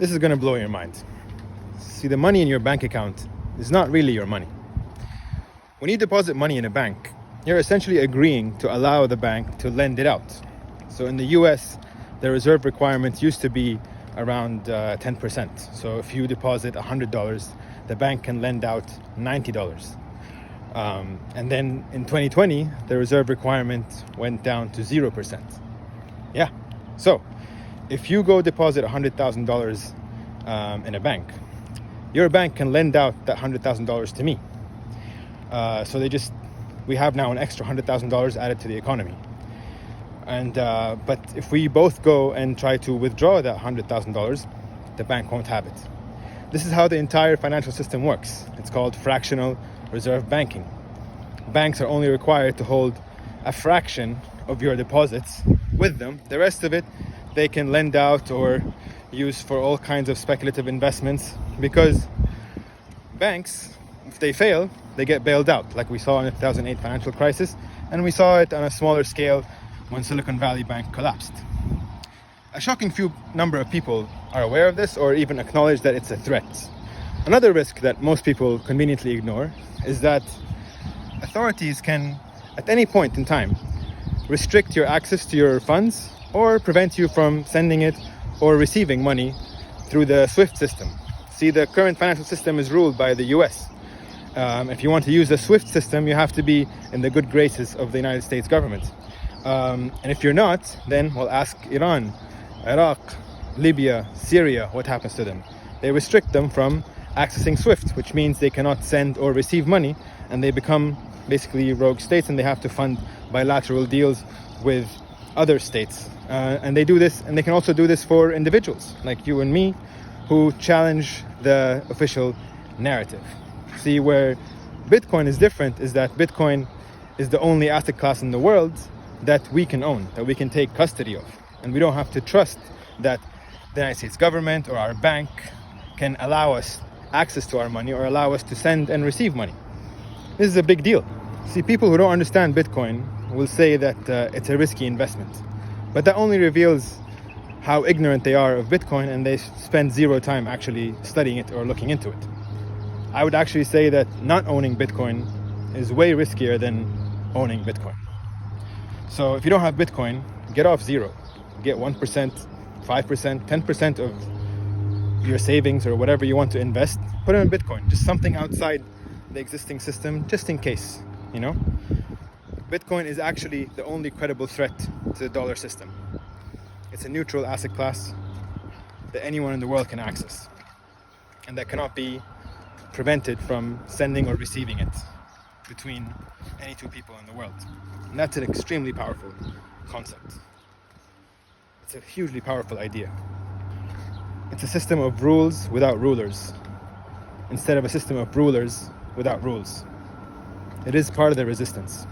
This is going to blow your mind. See, the money in your bank account is not really your money. When you deposit money in a bank, you're essentially agreeing to allow the bank to lend it out. So in the US, the reserve requirements used to be around 10%. So if you deposit $100, the bank can lend out $90. And then in 2020, the reserve requirement went down to 0%. Yeah. So if you go deposit $100,000 in a bank, your bank can lend out that $100,000 to me. So we have now an extra $100,000 added to the economy. And but if we both go and try to withdraw that $100,000, the bank won't have it. This is how the entire financial system works. It's called fractional reserve banking. Banks are only required to hold a fraction of your deposits with them. The rest of it they can lend out or use for all kinds of speculative investments, because banks, if they fail, they get bailed out, like we saw in the 2008 financial crisis, and we saw it on a smaller scale when Silicon Valley Bank collapsed. A shocking few number of people are aware of this or even acknowledge that it's a threat. Another risk that most people conveniently ignore is that authorities can, at any point in time, restrict your access to your funds or prevent you from sending it or receiving money through the SWIFT system. See, the current financial system is ruled by the US. If you want to use the SWIFT system, you have to be in the good graces of the United States government. And if you're not, then we'll ask Iran, Iraq, Libya, Syria, what happens to them? They restrict them from accessing SWIFT, which means they cannot send or receive money, and they become basically rogue states, and they have to fund bilateral deals with other states. And they do this, and they can also do this for individuals like you and me who challenge the official narrative. See, where Bitcoin is different is that Bitcoin is the only asset class in the world that we can own, that we can take custody of. And we don't have to trust that the United States government or our bank can allow us access to our money or allow us to send and receive money. This is a big deal. See, people who don't understand Bitcoin will say that it's a risky investment. But that only reveals how ignorant they are of Bitcoin, and they spend zero time actually studying it or looking into it. I would actually say that not owning Bitcoin is way riskier than owning Bitcoin. So if you don't have Bitcoin, get off zero. Get 1%, 5%, 10% of your savings or whatever you want to invest. Put them in Bitcoin, just something outside the existing system, just in case, you know? Bitcoin is actually the only credible threat to the dollar system. It's a neutral asset class that anyone in the world can access, and that cannot be prevented from sending or receiving it between any two people in the world. And that's an extremely powerful concept. It's a hugely powerful idea. It's a system of rules without rulers, instead of a system of rulers without rules. It is part of the resistance.